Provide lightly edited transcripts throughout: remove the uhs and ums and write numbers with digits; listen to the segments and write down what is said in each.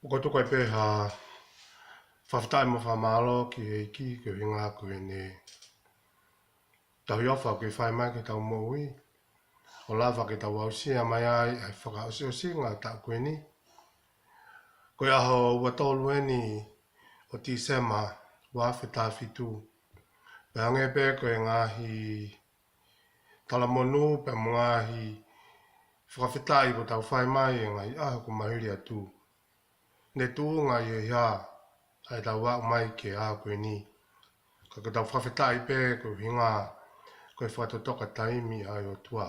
O koto koe pe ha whawhitai mo whamalo ki e ki ke hinga koe ne tahi ofa ke whai mai ke tau moui. O lava ke tau ausia mai ai ai whakaosi o singa tau koe ni. Koe aho ua tolu eni o ti sema wawhita fitu. Pe ange pe koe ngahi talamonu pe ngahi whakawhitai ko tau whai mai e ngai aho ko mahiri atu. Ne tuunga i e hea ai tau wak mai ke a koe ni. Ka tau whawhitai pe ko hinga koe whatotoka taimi ai o tua.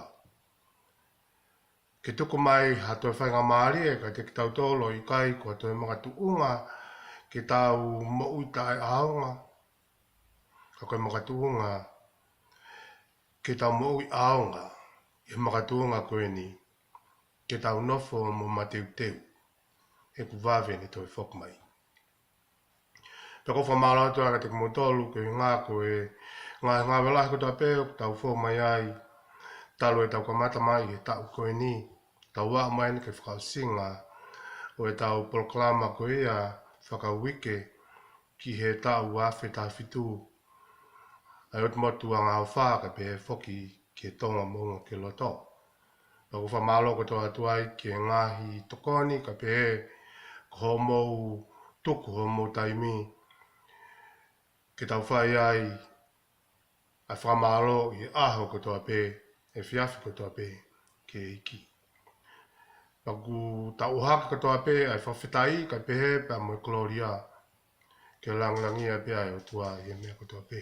Ke tuku mai hatoe whainga maari e ka te ki tau tolo i kai ko hatoe mga tuunga ke tau mouta e aonga. Ka koe mga tuunga ke tau moui aonga i mga tuunga koe ni ke tau nofo mo mateu teu e ku vave ni toi whok mai. Tako whamala atu aga te kumotolu ke ngā koe ngā welahi ko tau peo tau whok mai ai talo e tau kamata mai e tau koe ni tau wak mai ni ke whakausinga o e tau proklama koe ia whakawike ki he tau wafe ta fitu ai ot motu a ngā whaka pe he whoki ke tonga mongo ke loto. Tako whamalo ko tau atu ai ke ngahi tokoni ka pe he ko mou tuku ho mou taimi ke tau whai ai a whamalo i aho ko tau pe e whiawhi ko tau pe ke iki. Paku tau haka ko tau pe ai whawhitai ka pe he pa mo gloria ke langlangia pe ai o tua i e mea ko tau pe.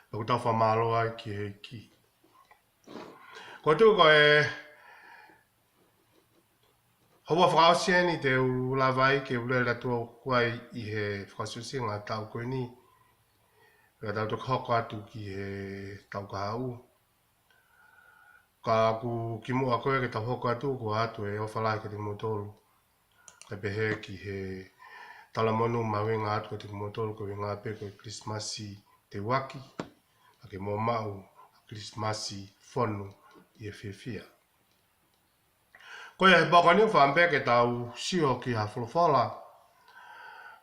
Paku tau whamalo ai ki he iki. Ko tu ko e hawa whakaosieni te ulawai ke ulela tua kuai i he whakasusinga tau koe ni. Ka tau tuk hoko atu ki he tau kahau. Ka ku ki mua koe ke tau hoko atu ko atu e ofalai ke te motolu. Ka pehe ki he talamonu mawinga atu ke te motolu ko ngā pe koe Christmasi te waki. Ka ke mo mau Christmasi whonu i e whiawhia. Koe he baka ni whampe ke tau sio ki ha wholawhala.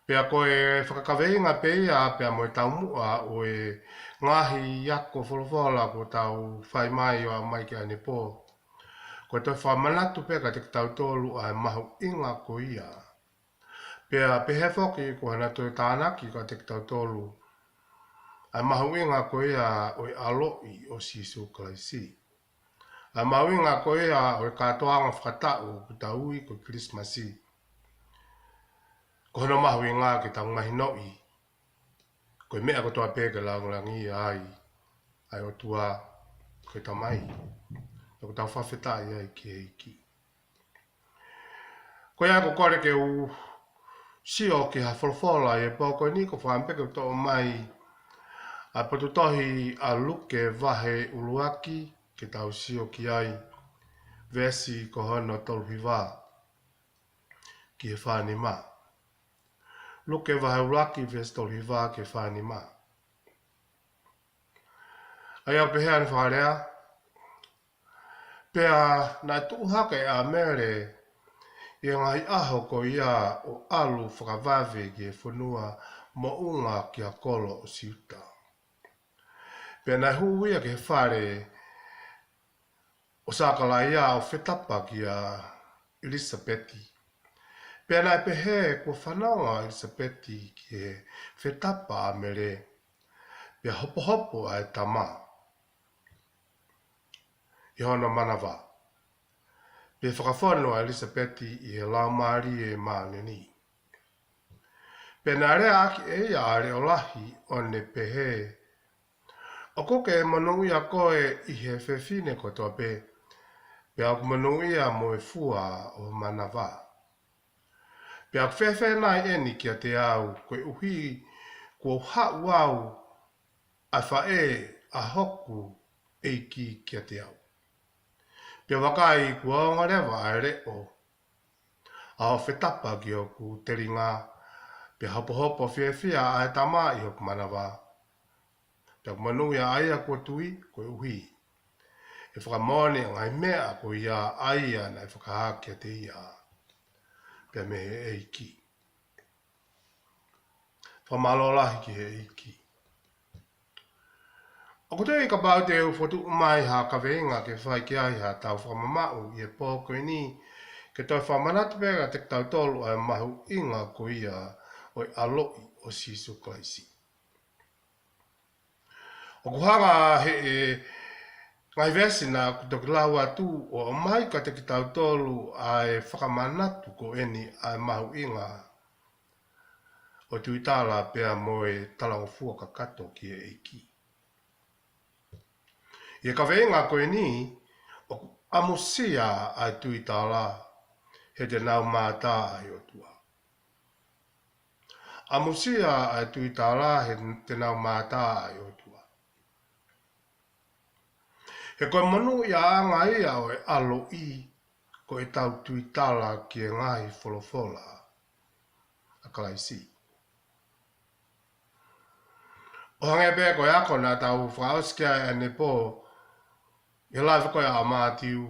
Pea koe whakakaweinga pe ia pea mo e tau mua o e ngahi iako wholawhala ko tau whai mai o a mai ki ane pō. Koe toi whamanatu pe ka te tau tolu a mahu inga ko ia. Pea pehe whoki ko hana toi tānaki ka te tau tolu. A mahu inga ko ia o e aloi o Sisu Klaisi. A mahu inga ko ia o e katoanga whakatau ko taui ko Christmasi. Ko hana mahu inga ki tau ngahi noi. Koe mea ko toa pēke langi ai. Ai o tua koe tamai. Ko tau whawhetai ai ki eiki. Koe ako kore ke u sio ki ha wholawhala e pōko ni ko whampeke o tō mai. A patutohi a luke vahe uluaki ke tau sio ki ai. Vesi ko hana tolhiwa ki he whāni ma. Luke vahe uluaki vesi tolhiwa ki he whāni ma. Ai au pehea ni whārea. Pea nai tuuhaka e a mere i ngai aho ko ia o alu whakawave ki e whanua mo unga ki a kolo o siuta. Pea nai huia ki he whare o sakala ia o whetapa ki a Elisabethi. Pea nai pehe ko whanaunga Elisabethi ki he whetapa a mere. Pea hopo hopo ai tama. I hona manawa. Pe whakawhono a Elisabethi i he lau maari e maaneni. Pe nā rea aki e ia are o lahi o ne pehe. O koke e manui a koe i he whewhine ko toa pe. Pe aku manui a mo e fua o manawa. Pe aku whewhe nai eni ki a te au koe uhi kua hau au a whae a hoku eiki ki a te au. Pea wakai kua o ngarewa a reo. A o whetapa ki o ku teringa. Pea hopo hopo whiawhia a e tama i hoku manawa. Pea ku manui a aia kua tui koe uhi. E whakamone ngai mea ko ia aia na e whakahaki a te ia. pe me e iki. Whamalolahi ki he iki. O ko te ka pau te u fotu mai ha ka veinga ke whai ki ai ha tau whamamau i e pōko ni ke toi whamanatu pēga te tau tolu ai mahu inga ko ia o i aloi o Sisu Klaisi. O ko hanga he e ngai vesi na kutoki lau atu o mai ka te ki tau tolu ai whakamanatu ko eni ai mahu inga o tuitala pēa mo e talango fua ka kato ki e iki. Ia ka veinga koe ni, o amusia ai tuitala he te nau mātā ai o tua. Amusia ai tuitala he te nau mātā ai o tua. He koe monu ia anga ia o e alo i ko e tau tuitala ki e ngai wholofola a Klaisi. O hange pē koe ako nā tau whaoskia e ne pō i lai koe a mātiu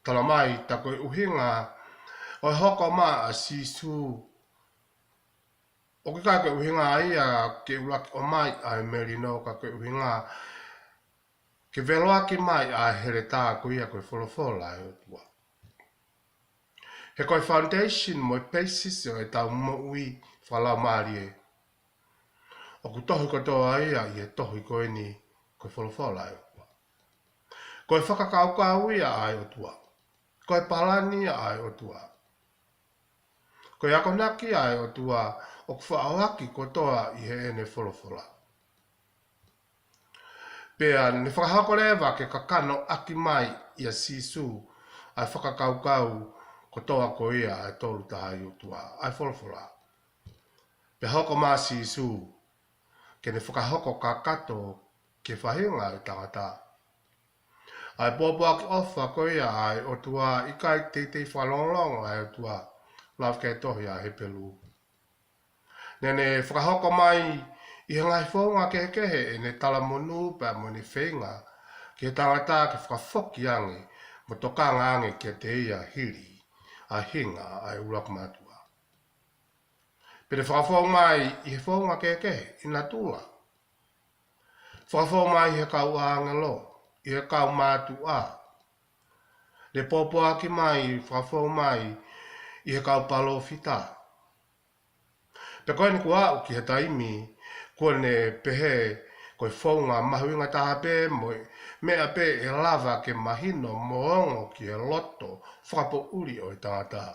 tala mai ta koe uhinga o hoko mā a Sisu o ki kai koe uhinga ia ke ulaki o mai a Merino ka koe uhinga ke veloaki mai a here tā koe ia koe wholofola e o tua. He koe foundation mo e basis o e tau mo ui whalau maari e. O ku tohu katoa ia i e tohu koe ni koe wholofola e o tua. Koe whakakaukau ia ai o tua. Koe palani ai o tua. Koe akonaki ai o tua o ku whaawaki kotoa i he ene wholofola. Pea ni whakahako lewa ke kakano aki mai i a Sisu ai whakakaukau kotoa ko ia ai tolu tahai o tua. Ai wholofola. Pea hoko mā Sisu ke ne whakahoko kakato ke whahinga i tangata. Ai pōpua ki ofa ko ia ai o tua i kai te whalonglong ai o tua lauf ke tohi a he pelu. Nene whakahoko mai i ngai whonga ke kehe e ne tala monu pa mo ni whenga ke tangata ke whakafoki ange mo tokanga ange ke te ia hiri a hinga ai urak matua. Pere whakawhonga mai i he whonga ke kehe i na tula. Whakawhonga mai i he kau angelo. I he kau mātu a. Le pōpua ki mai, whakawhau mai, i he kau palo whita. Pe koe ni kua au ki he taimi, kua ne pehe, koe whaunga mahuinga taha pē, mea pē e lava ke mahino moongo ki he loto, whakapo uri o i tangata.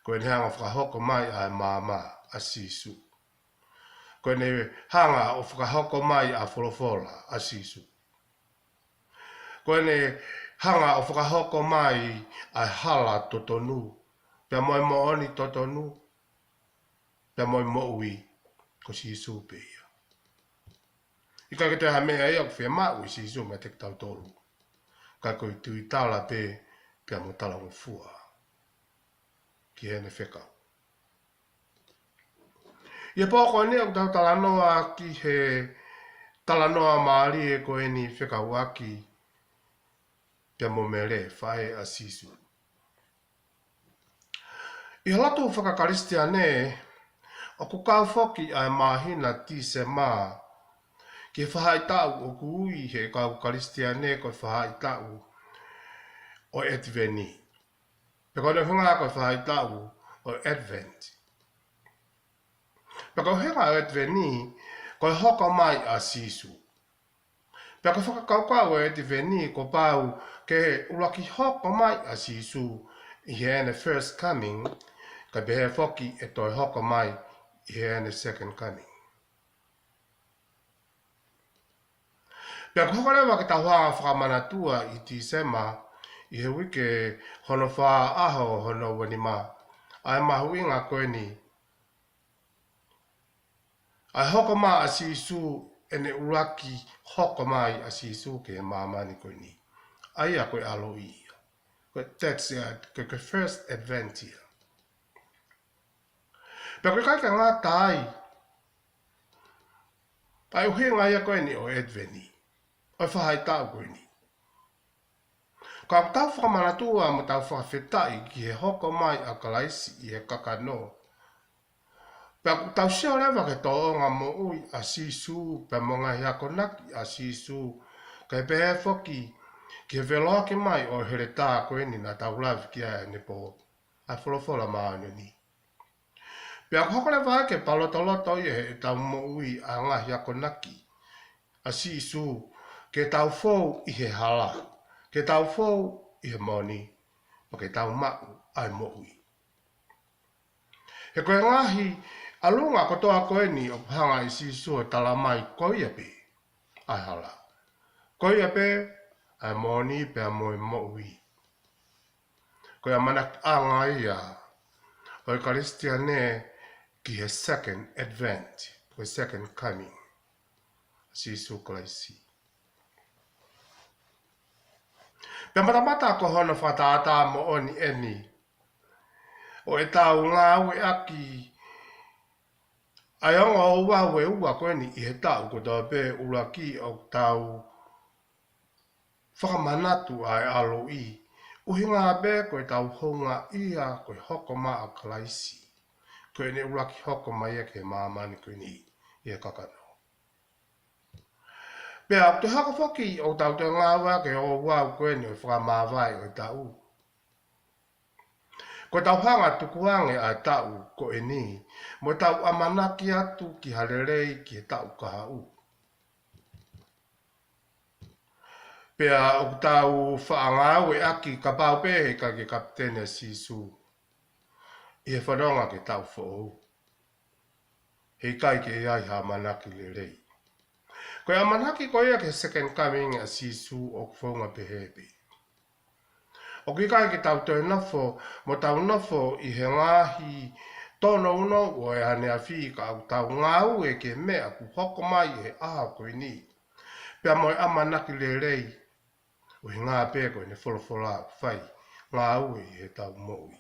Koe ni hanga whakahoko mai ai māma a Sisu. Koe ni hanga o whakahoko mai a wholofola a Sisu. Koe ne hanga o whakahoko mai ai hala totonu. Pea moe mo oni totonu. Pea moe mo ui ko Sisu pe ia. I kai ke te ha mea ia ku whia mau i Sisu me te tau tolu. Kai koe tui tala pe pea mo tala mo fua. Ki hene whekau. Ia pōko ni au tau talanoa ki he talanoa maari e koe ni whekau aki. Pea mo mere whae a Sisu. I halatu whakakaristia ne, o ku kau whoki ai mahina ti se mā, ki whahai tau o ku ui he kau karistia ne koe whahai tau o Adveni. Pe koe hunga koe whahai tau o Advent. Pe koe hunga o Adveni, koe hoka mai a Sisu. Pea ka whakakaukau e te veni ko pau ke ulaki hoko mai a Sisu i he ane first coming, ka behe whoki e toi hoko mai i he ane second coming. Pea ka hokorewa ki ta huanga whakamanatua i Tisema i he wike hono wha aho hono wanima ai mahu inga koe ni. Ai hoko mai a Sisu ene uraki hoko mai a Sisu ke mamani koe ni. Ai a koe alo ia. Koe that's koe first advent ia. Pea koe kai ka ngā tai. Pai uhinga ia koe ni o Adveni. Oi whahai tau koe ni. Ka tau whakamanatua mo tau whakawhetai ki he hoko mai a kalaisi i he kakano. Pea ku tau seo lewa ke toonga mo ui a sisu pe monga hiako naki a sisu ka he pehe foki ki he veloa ke mai o here tā koe ni na tau lawi ki a ne po a wholofola maano ni. Pea ku hoko lewa ke palotoloto i he tau mo ui a ngā hiako naki a sisu ke tau fōu i he hala, ke tau fōu i he moni, pa ke tau mau ai mo ui. He koe ngahi alunga kotoa koe ni o hanga i sisu o tala mai koia pe ai hala. Koia pe ai moni pe a moe mo ui. Koe a manak a ngā ia o i karistia ne ki he second advent, koe second coming. Sisu kalaisi. Pea matamata ko hona whataata mo oni eni. O e tau ngā ue aki. Ai onga o wawe ua koe ni i he tau ko tau pe ura ki o tau whakamanatu ai alo i. Uhi ngā be koe tau honga ia koe hoko maa a kalaisi. Koe ne ura ki hoko mai e ke maamani koe ni i he kakano. Pea, te haka whaki o tau te ngāwa ke o wau koe ni o whakamāwai o tau. Ko tau hanga tukuange a tau ko e ni, mo tau amanaki atu ki harerei ki he tau kahau. Pea, o tau whaangau e aki ka pau pehe ka ke kaptene sisu. I he whanonga ke tau whou. Hei kai ke iai ha manaki le rei. Koe amanaki koe ke second coming a sisu o whaunga pehepe. O ki kai ki tau toi nafo, mo tau nafo i he ngahi tono uno o e hane a whika au tau ngau e ke mea ku hoko mai e aha koe ni. Pea moe amanaki le rei, o he ngā pē koe ne wholofola whai, ngau e he tau moui.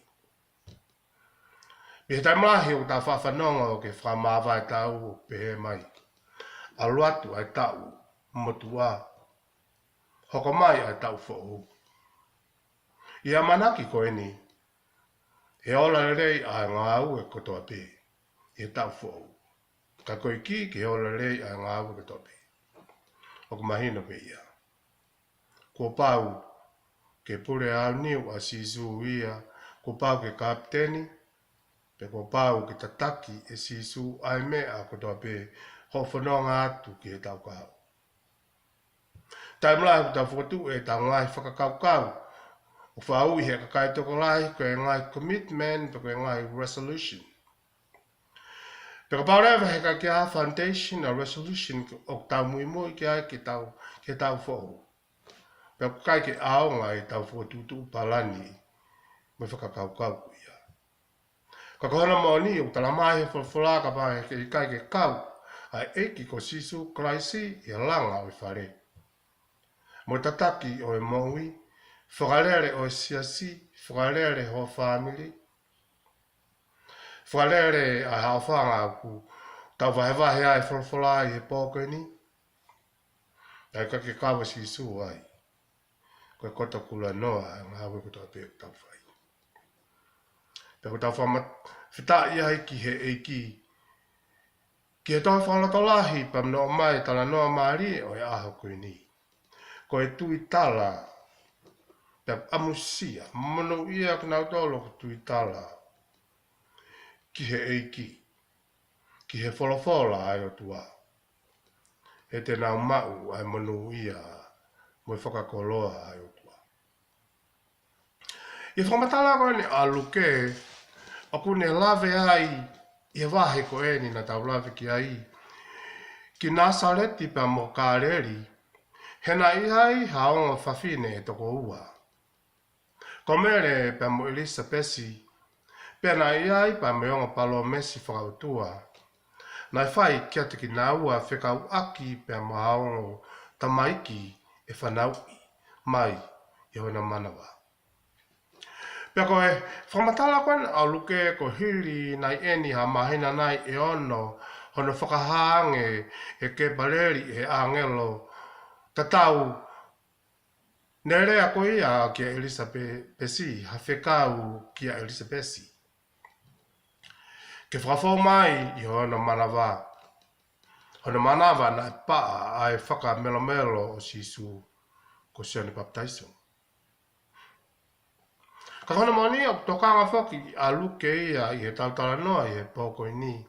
Pe he taimahi o tau whawhanonga o ke whamawai tau o pehe mai. Aluatu ai tau motua. Hoko mai ai tau whou. Ia manaki koe ni. He ola rei ai ngā au e kotoa pē. He tau whou. Ka koe ki ke ola rei ai ngā au e kotoa pē. Hoko mahina pe ia. Ko pau ke pure au niu a sisu ia. Ko pau ke kapteni. Pe ko pau ke tataki e sisu ai mea kotoa pē. Ho whanonga atu ki he tau kahau. Tai mlai ku tau whakatu e tau ngai whakakaukau. O whau i he kakai toko lai koe ngai commitment pe koe ngai resolution. Pe ka paurewa he ka kia foundation a resolution o tau mui mui ki ai ke tau whau. Pe ka kai ke aonga i tau whakatutu palani me whakakaukau ku ia. Ka kohona maoni o tala mai he whalawhala ka pahe ke kai ke kau. Ai eiki ko sisu kraisi i langa o i whare. Mo tataki o e maui, whakarere o e siasi, whakarere ho family, whakarere a hawhanga ku tau wahewahe ai whalawhala i he pōkeni. Ai ka ke kawa sisu ai. Koe kota kula noa ai ngā hawe ko tau pēk tau whai. Pēko tau whamat whitai ai ki he eiki. Ki he toa whanatolahi pa mno mai tala noa maari o e aho koe ni. Ko e tui tala, pe amusia, mono ia ki nau tolo ko tui tala. Ki he eiki, ki he wholofola ai o tua. E te nau mau ai mono ia, mo e whakakoloa ai o tua. I whamatala koe ni aluke, aku ne lave ai, i wahe ko e ni na tau lawe ki ai. Ki Nasareti pa mo kāreri, hena i ai haonga whawhine e toko ua. Ko mere pa mo Elisabesi, pena i ai pa meonga palo mesi whakautua. Nai whai kia te ki nā ua whekau aki pa mo haonga tamaiki e whanauki, mai i hona manawa. Pea koe, whamatala koe a luke ko hiri nai eni ha mahina nai e ono hono whakahange e ke baleri e angelo tatau Nere a koe ia kia Elizabeth Pesi, hawhekau kia Elizabeth. Ke whakawhau mai i hona manawa. Hona manawa na paa ai whaka melo melo o sisu ko sione baptaiso. Ka hona moni o tokanga whaki a luke ia i he tautala noa i he poko i ni.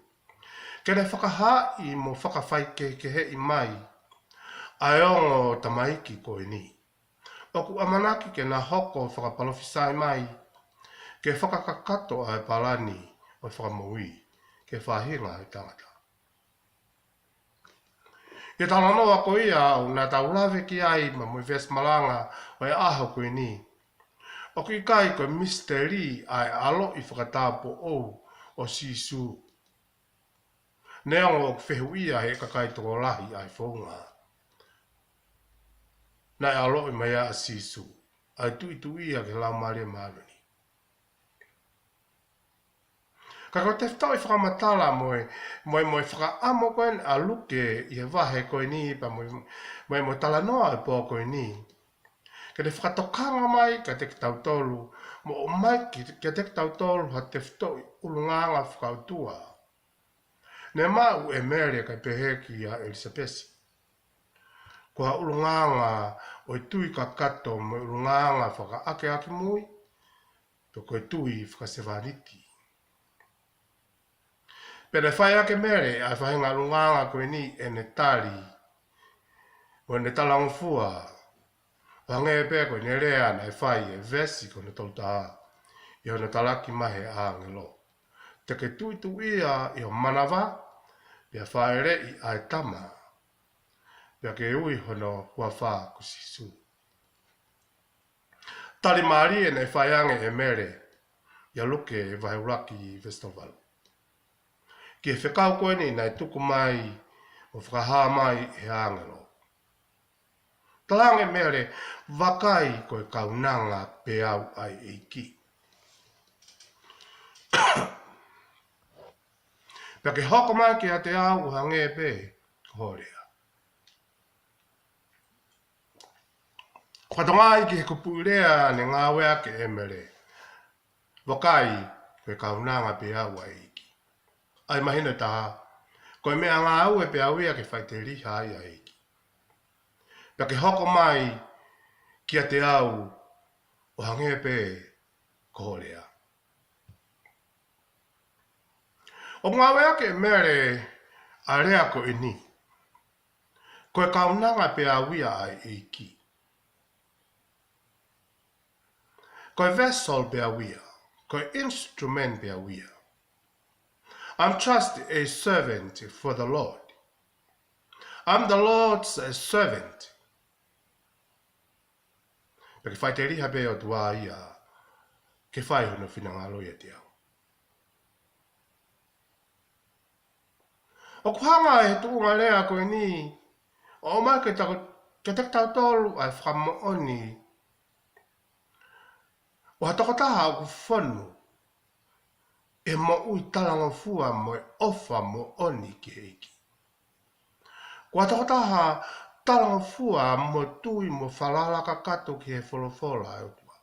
Kene whakaha i mo whakawhai ke he i mai. Ai ongo tamaiki ko i ni. Oku amanaki ke na hoko whakapalofisai mai. Ke whakakakato ai palani o whakamui. Ke whahinga i tangata. Ke tala noa ko ia au nā tau lawe ki ai ma mui ves malanga o e aho ko i ni. O ki kai ko misteri ai alo i whakatāpo o sisu. Neongo o whehu ia he kakai toko lahi ai whaunga. Nai alo i mai a sisu. Ai tu ia ke lau maria maruni. Ka ko te whtau i whakamatala moe whakaamo koen a luke i he wahe koe ni pa moe tala noa i pō koe ni. Ka te whakatokanga mai ka te kitau tolu, mo o mai ki te kitau tolu ha te whtau i ulunganga whakautua. Ne mau e mere kai peheki a Elizabeth. Kua ulunganga o i tui ka kato mo ulunganga whaka ake mui, to koe tui whakasewaniti. Pere whai ake mere ai whahinga ulunganga koe ni e ne tari, o ne talangofua, wange e pēko ne rea na e whai e vesi ko ne tautaha, i hona talaki mahe a ngelo. Te ke tui ia i o manawa, pia whae rei ai tama, pia ke ui hono hua wha ko sisu. Tali maari e nei whaiange e mere, ia luke e vai uraki i festival. Ki e whekau koe ni nei tuku mai, o whakaha mai e angelo. Talange mere, wakai koe kaunanga pe au ai eiki. Pia ke hoko mai ki a te au hange e pe, horea. Whatongai ki he kupurea ne ngā wea ke emere. Wakai koe kaunanga pe au ai eiki. Ai mahina taha, koe mea ngā au e pe au ia ke whai te riha ai ai eiki. Pia ke hoko mai ki a te au o hange e pe, horea. O ngā wea ke mere a rea ko ini. Koe kaunanga pe au ia ai eiki. Koe vessel pe au ia. Koe instrument pe au ia. I'm just a servant for the Lord. I'm the Lord's servant. Peke whai te riha pe o tua ia. Ke whai hono whina ngā loia te au. O kuhanga e tuunga lea koe ni. O mai ke te tau tolu ai whamo oni. O hatokotaha o ku whanu. E mo ui talanga fua mo e ofa mo oni ki heiki. Kua takotaha talanga fua mo tui mo whalalaka kato ki he wholofola e otua.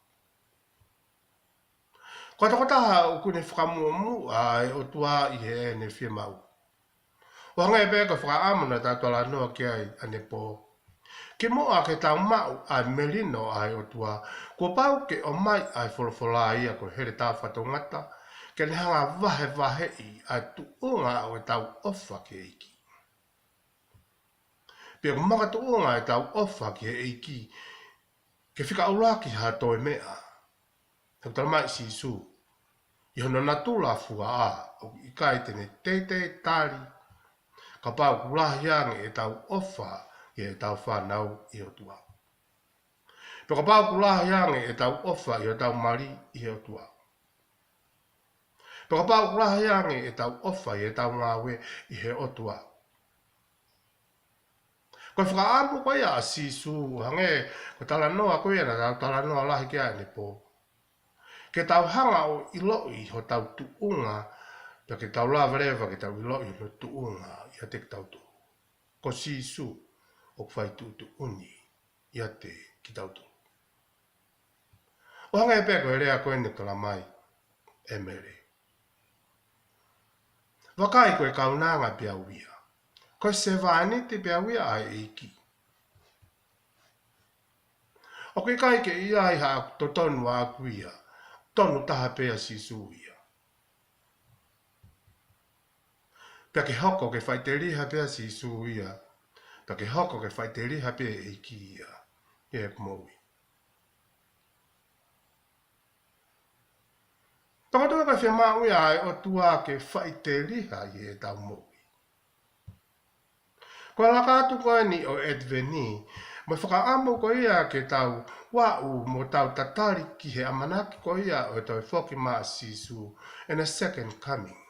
Kua takotaha o kune whakamuamua e otua i he ene whia mau. O hanga e pēka whakaamuna tātola noa ki ai ane pō. Ke moa ke tau mau ai melino ai otua, kua pau ke o mai ai wholofola ia ko here tā whatongata, ke ne hanga wahe i ai tuunga o e tau ofa ki eiki. Pia kumaka tuunga e tau ofa ki eiki, ke whika auraki ha toi mea. Hau tala mai si su. I hono natula fua a, o i kai tene teitei tari, ka pau kulahi ange e tau ofa i e tau whanau i otua. Pia ka pau kulahi ange e tau ofa i o tau mari i otua. Pia ka pau kulahi ange e tau ofa i e tau ngawe i he otua. Koe whakaamu koe a sisu hange, ko tala noa koe na tala noa lahi kia ne po. Ke tau hanga o iloi ho tau tuunga, pia ke tau lawarewa ke tau iloi ho tuunga i a te tau tu. Ko sisu o kwhai tu uni i a te ki tau tu. O hanga e pe ko rea koe ne tola mai e mere. Wakai koe kaunanga pia uia. Koe se vani te pia uia ai eiki. O koe kai ke ia ai ha to tonu a kuia. Tonu taha pea si suia. Pea ke hoko ke whai te riha pea si suia. Pea ke hoko ke whai te riha pea eiki ia. E moui. Tamatua ka whia maui ai o tua ke whai te riha i e tau moui. Ko laka atu koe ni o Edveni, mai whakaamu ko ia ke tau wau mo tau tatari ki he amanaki ko ia o tau whoki maa sisu in a second coming.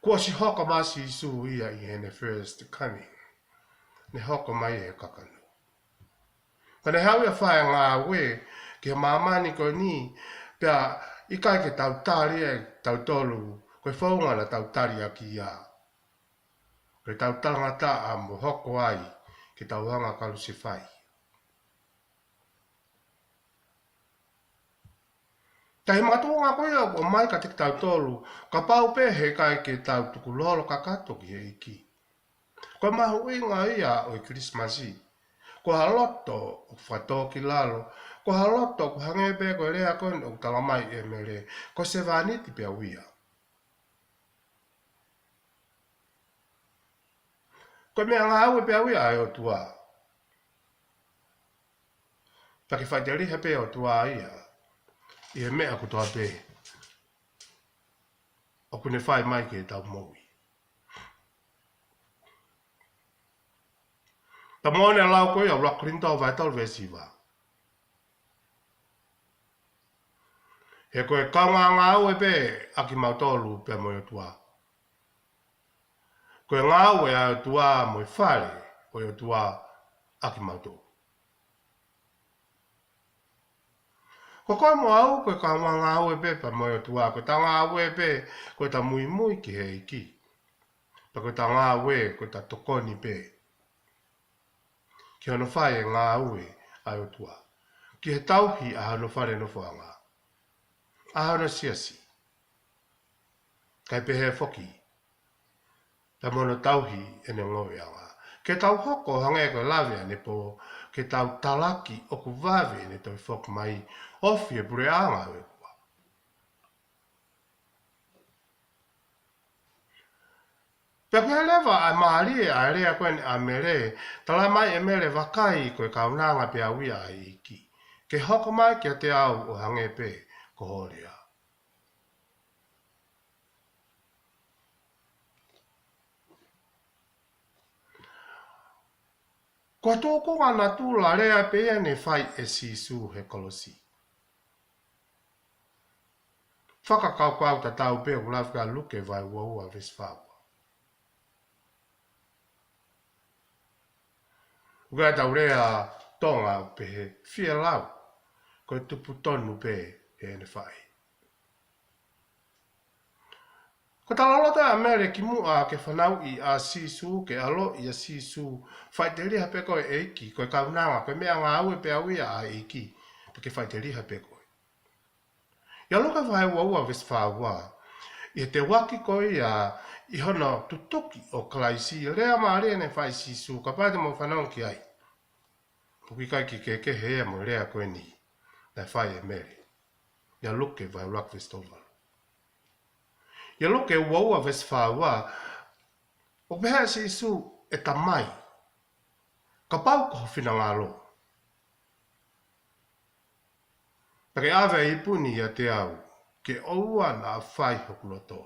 Kua si hoko maa sisu ia i hene first coming. Ne hoko mai e kakanu. Pane hau ia whae ngā we ki he mamani ko ni pia ikai ke tau tari e tau tolu koe whaunga na tau tari a ki ia. Koe tau tangata a mo hoko ai ki tau hanga kalu se whai. Ta he matua ngā koe o mai ka te tau tolu, ka pau pe he kai ke tau tuku lolo kakato ki he iki. Koe mahu inga ia o i Christmasi. Ko haloto o whato ki lalo, ko haloto ko hangepe ko rea koe o talamai e mere, ko se vaniti pia uia. Koe mea ngā aue pia uia ai o tua. Paki whaiteri he pia o tua ia. I he mea kutoa pe. O kune whai mai ke tau moui. Ta mone lau koe au lakrinta o vai tau vesiwa. He koe kaunga ngā aue pe aki mautolu pe moe tua. Koe ngā aue a tua moe whare o tua aki mautolu. Ko koe mo au koe kaunga ngā aue pe pa moe tua. Koe ta ngā aue pe koe ta mui mui ki he iki. Pa koe ta ngā aue koe ta tokoni pe. Ki hono whai e ngā aue ai o tua. Ki he tauhi a hono whare no whanga. A hono siasi. Kai pe he whoki. Ta mono tauhi e ne ngoe anga. Ke tau hoko hange koe lawea ne po. Ke tau talaki o ku vave ne toi whok mai. Ofi e pure anga e kua. Pea kuhe lewa a maari a rea koe a mere. Tala mai e mere wakai koe kaunanga pe a wia a iki. Ke hoko mai ki a te au o hange pe ko horea. Kua tōko ngana tūla rea pe ne whai e sisu he kolosi. Whakakau kau ta tau pe o lafka luke vai waua vesfawa. Ugai tau rea tonga pe he fia lau. Koe tupu tonu pe e ne whai. Ko talalota a mere ki mua ke whanau i a sisu ke alo i a sisu. Whai te riha pe koe eiki, koe kaunanga, koe mea ngā aue pe awia a eiki. Pe ke whai te riha pe koe. Ia loka whai waua vesfawa. I te waki koe ia i hono tutoki o klaisi. Rea maare ne whai sisu, ka pāte mo whanau ki ai. Puki kai ki ke hea mo rea koe ni. Nai whai e mere. Ia loke vai rak vestoval. Ia loke waua vesfawa. O peha sisu e tamai. Ka pau ko whina ngalo. Pake awe i puni ia te au. Ke oua na whai hokuloto.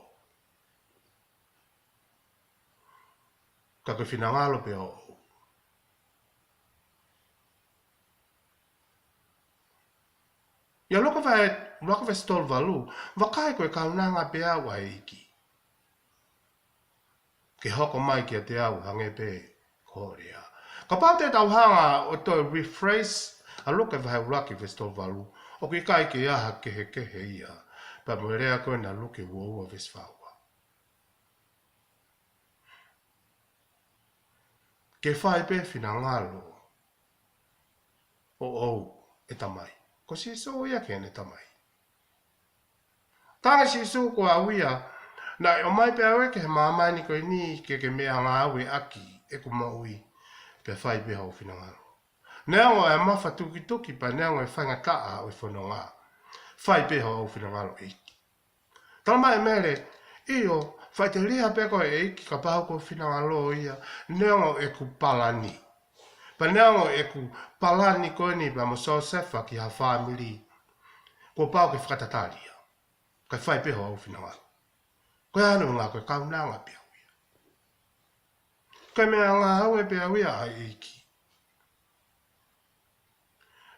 Ka ke whina ngalo pe o. Ia loka vai stol valu. Wakai koe kaunanga pe au a iki. Ke hoko mai ki a te au hange pe korea. Ka pau te tau hanga o toi rephrase a loka vai uraki vai stol valu. O ki kai ke aha kehe ia. Pa mo rea koe na luke uoua vesfawa. Ke whai pe whina ngalo. O ou e tamai. Ko si so ia ke ne tamai. Tanga si so ko awia, na o mai pe awe ke mamai ni ko ni ke mea ngā awe aki e ko maui pe whai pe hau whina ngaro. Neango e mawha tuki tuki pa neango e whainga taa o i whono ngā. Whai pe hau whina ngaro e iki. Tala mai mere, iyo, whai te rea pe ko e iki ka pahau ko whina ngaro ia, neango e ku palani. Pa neango e ku palani ko ni pa mo so sefa ki ha whamiri. Ko pao ke whakatataria. Kai whai pe hau whina ngaro. Koe anu ngā koe kaunanga pe hau ia. Kai mea ngā hau e pe hau ia ai iki.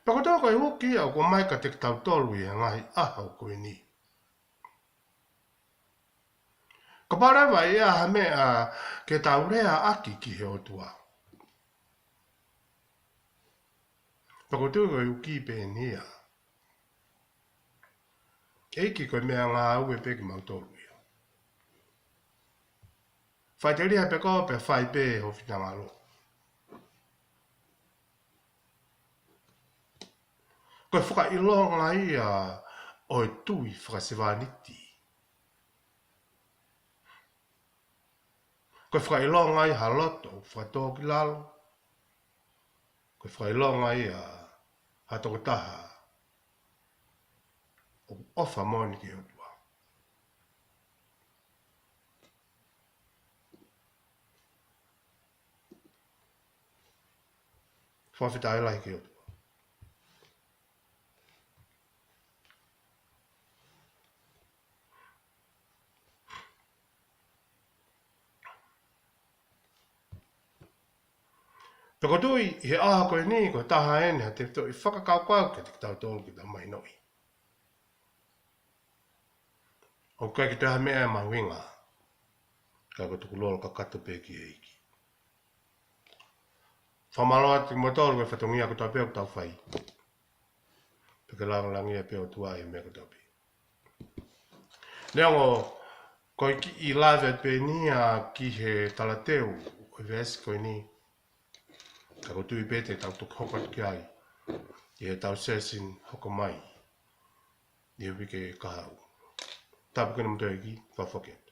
Pako tō koe hoki au ko mai ka te tau tolu i ngahi ahau koe ni. Ka parawa i aha mea ke tau rea aki ki he otua. Pako tō koe uki pe nia. Eiki koe mea ngā au e pe ki mau tolu ia. Whai te ria pe ko pe whai pe ho whina ngalo. Koe whaka ilonga ia o e tui whakasivaniti. Koe whakailonga i haloto, whakatoki lalo. Koe whakailonga i hatoko taha. O ofa moni ki otua. Whawhita e lai ki otua. Peko tui, he aha koe ni, koe taha ene, te to i whakakau ke te tau tolu ki ta mai noi. O kai ki te ha mea ma winga, kai ko tuku lolo ka kato pe ki e iki. Whamaloa te motolu e whatongia ko tau peo tau whai. Peke langi e peo tua e mea ko tau pe. Neango, koe ki i live at pe ni a ki he talateu, o vesi koe ni. Ka ko tui pete tau tuk hokat ki ai. I he tau sesin hoko mai. I he wike kahau. Tapu kena mtoe ki, whawhoket.